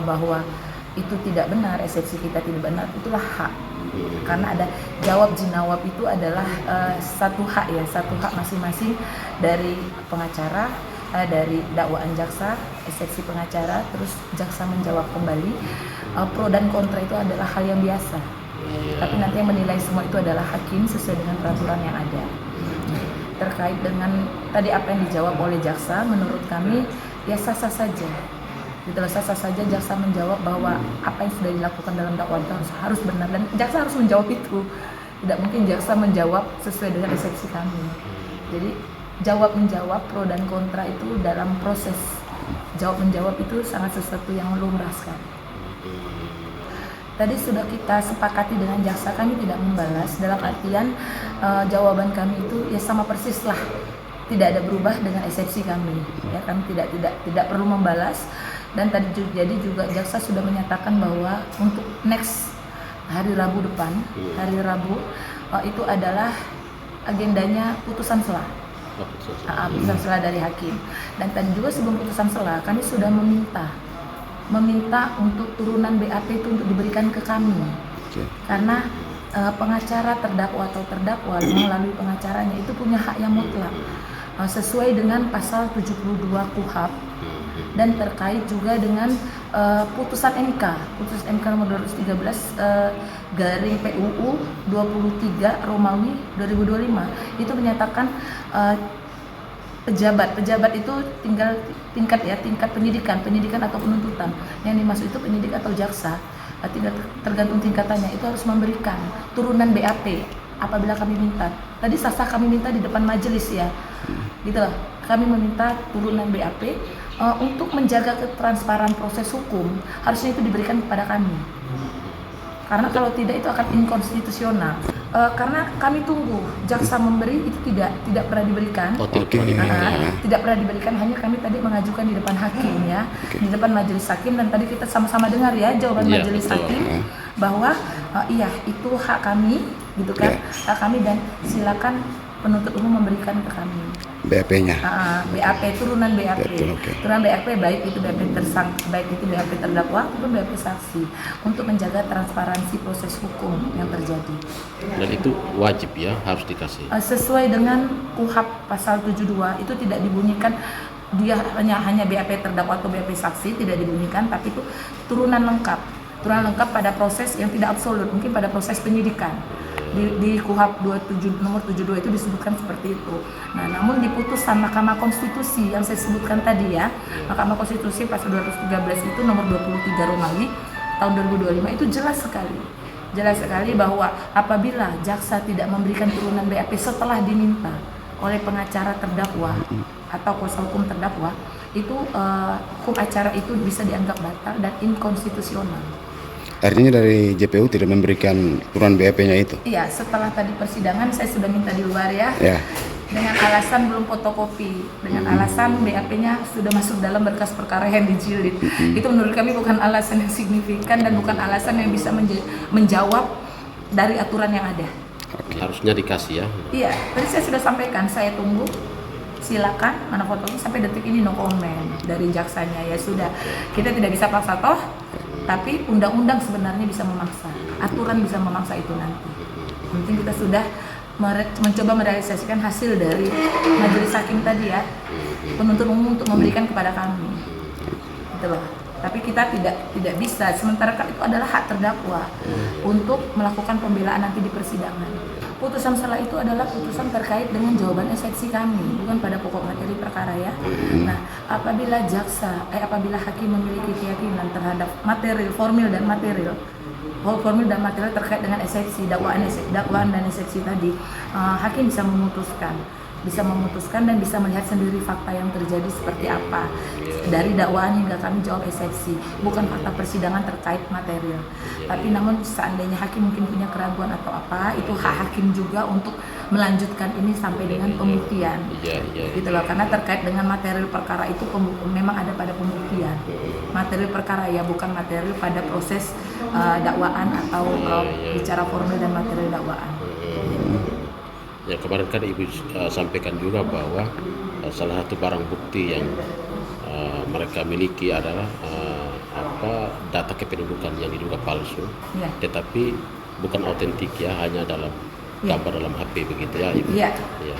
bahwa itu tidak benar, eksepsi kita tidak benar, itulah hak. Karena ada jawab jinawab itu adalah satu hak masing-masing dari pengacara, dari dakwaan jaksa, eksepsi pengacara, terus jaksa menjawab kembali. Pro dan kontra itu adalah hal yang biasa. Tapi nanti yang menilai semua itu adalah hakim sesuai dengan peraturan yang ada. Terkait dengan tadi apa yang dijawab oleh jaksa, menurut kami ya sah-sah saja. Sah-sah saja jaksa menjawab bahwa apa yang sudah dilakukan dalam dakwaan itu harus benar, dan jaksa harus menjawab itu. Tidak mungkin jaksa menjawab sesuai dengan eksepsi kami. Jadi jawab-menjawab, pro dan kontra itu dalam proses jawab-menjawab itu sangat sesuatu yang lumrah sekali. Tadi sudah kita sepakati dengan jaksa, kami tidak membalas, dalam artian jawaban kami itu ya sama persis lah, tidak ada berubah dengan eksepsi kami. Ya, kami tidak perlu membalas. Dan tadi jadi juga jaksa sudah menyatakan bahwa untuk next hari Rabu depan, hari Rabu itu adalah agendanya putusan selah. Putusan selah dari hakim. Dan tadi juga sebelum putusan selah kami sudah meminta untuk turunan BAP itu untuk diberikan ke kami. Karena pengacara terdakwa atau terdakwa melalui pengacaranya itu punya hak yang mutlak sesuai dengan pasal 72 KUHP dan terkait juga dengan putusan MK nomor 213 garing PUU 23 Romawi 2025 itu menyatakan pejabat itu tingkat penyidikan atau penuntutan. Yang dimaksud itu penyidik atau jaksa, tergantung tingkatannya, itu harus memberikan turunan BAP apabila kami minta. Tadi sah-sah kami minta di depan majelis ya, gitu loh. Kami meminta turunan BAP untuk menjaga ketransparan proses hukum, harusnya itu diberikan kepada kami. Karena kalau tidak itu akan inkonstitusional. Karena kami tunggu jaksa memberi itu tidak pernah diberikan. Tidak pernah diberikan, hanya kami tadi mengajukan di depan hakim ya, di depan majelis hakim, dan tadi kita sama-sama dengar ya jawaban majelis hakim bahwa iya itu hak kami gitu kan, hak kami, dan silakan penuntut umum memberikan ke kami BAP-nya. BAP, turunan BAP. Turunan BAP baik itu BAP tersangka, baik itu BAP terdakwa maupun BAP saksi, untuk menjaga transparansi proses hukum yang terjadi. Dan itu wajib ya, harus dikasih. Sesuai dengan KUHP pasal 72 itu tidak dibunyikan dia hanya BAP terdakwa atau BAP saksi, tidak dibunyikan, tapi itu turunan lengkap pada proses yang tidak absolut, mungkin pada proses penyidikan. Di KUHP nomor 72 itu disebutkan seperti itu. Nah, namun di putusan Mahkamah Konstitusi yang saya sebutkan tadi ya, Mahkamah Konstitusi pasal 213 itu nomor 23 Romawi tahun 2025 itu jelas sekali bahwa apabila jaksa tidak memberikan turunan BAP setelah diminta oleh pengacara terdakwa atau kuasa hukum terdakwa, itu hukum acara itu bisa dianggap batal dan inkonstitusional. Artinya dari JPU tidak memberikan turunan BAP-nya itu? Iya, setelah tadi persidangan saya sudah minta di luar ya. Dengan alasan belum fotokopi, dengan alasan BAP-nya sudah masuk dalam berkas perkara yang dijilid. Itu menurut kami bukan alasan yang signifikan dan bukan alasan yang bisa menjawab dari aturan yang ada. Harusnya dikasih ya. Iya, tadi saya sudah sampaikan, saya tunggu. Silakan, mana fotonya, sampai detik ini no comment dari jaksanya. Ya sudah, kita tidak bisa paksa toh. Tapi undang-undang sebenarnya bisa memaksa, aturan bisa memaksa itu nanti. Mungkin kita sudah mencoba merealisasikan hasil dari majelis hakim tadi ya, penuntut umum untuk memberikan kepada kami, gitu loh. Tapi kita tidak bisa, sementara kan itu adalah hak terdakwa untuk melakukan pembelaan nanti di persidangan. Putusan selah itu adalah putusan terkait dengan jawaban eksepsi kami, bukan pada pokok materi perkara ya. Nah, apabila hakim memiliki keyakinan terhadap material, formil dan material terkait dengan eksepsi, dakwaan dan eksepsi tadi, hakim bisa memutuskan dan bisa melihat sendiri fakta yang terjadi seperti apa dari dakwaan hingga kami jawab eksepsi, bukan fakta persidangan terkait material. Tapi namun seandainya hakim mungkin punya keraguan atau apa, itu hak hakim juga untuk melanjutkan ini sampai dengan pembuktian. Gitu loh, karena terkait dengan material perkara itu memang ada pada pembuktian. Material perkara ya, bukan material pada proses dakwaan atau bicara formil dan material dakwaan. Ya, kemarin kan Ibu sampaikan juga bahwa salah satu barang bukti yang mereka miliki adalah data kependudukan yang diduga palsu, Ya. tetapi bukan autentik ya, hanya dalam Ya. gambar dalam HP begitu ya, Ibu. Iya. Ya.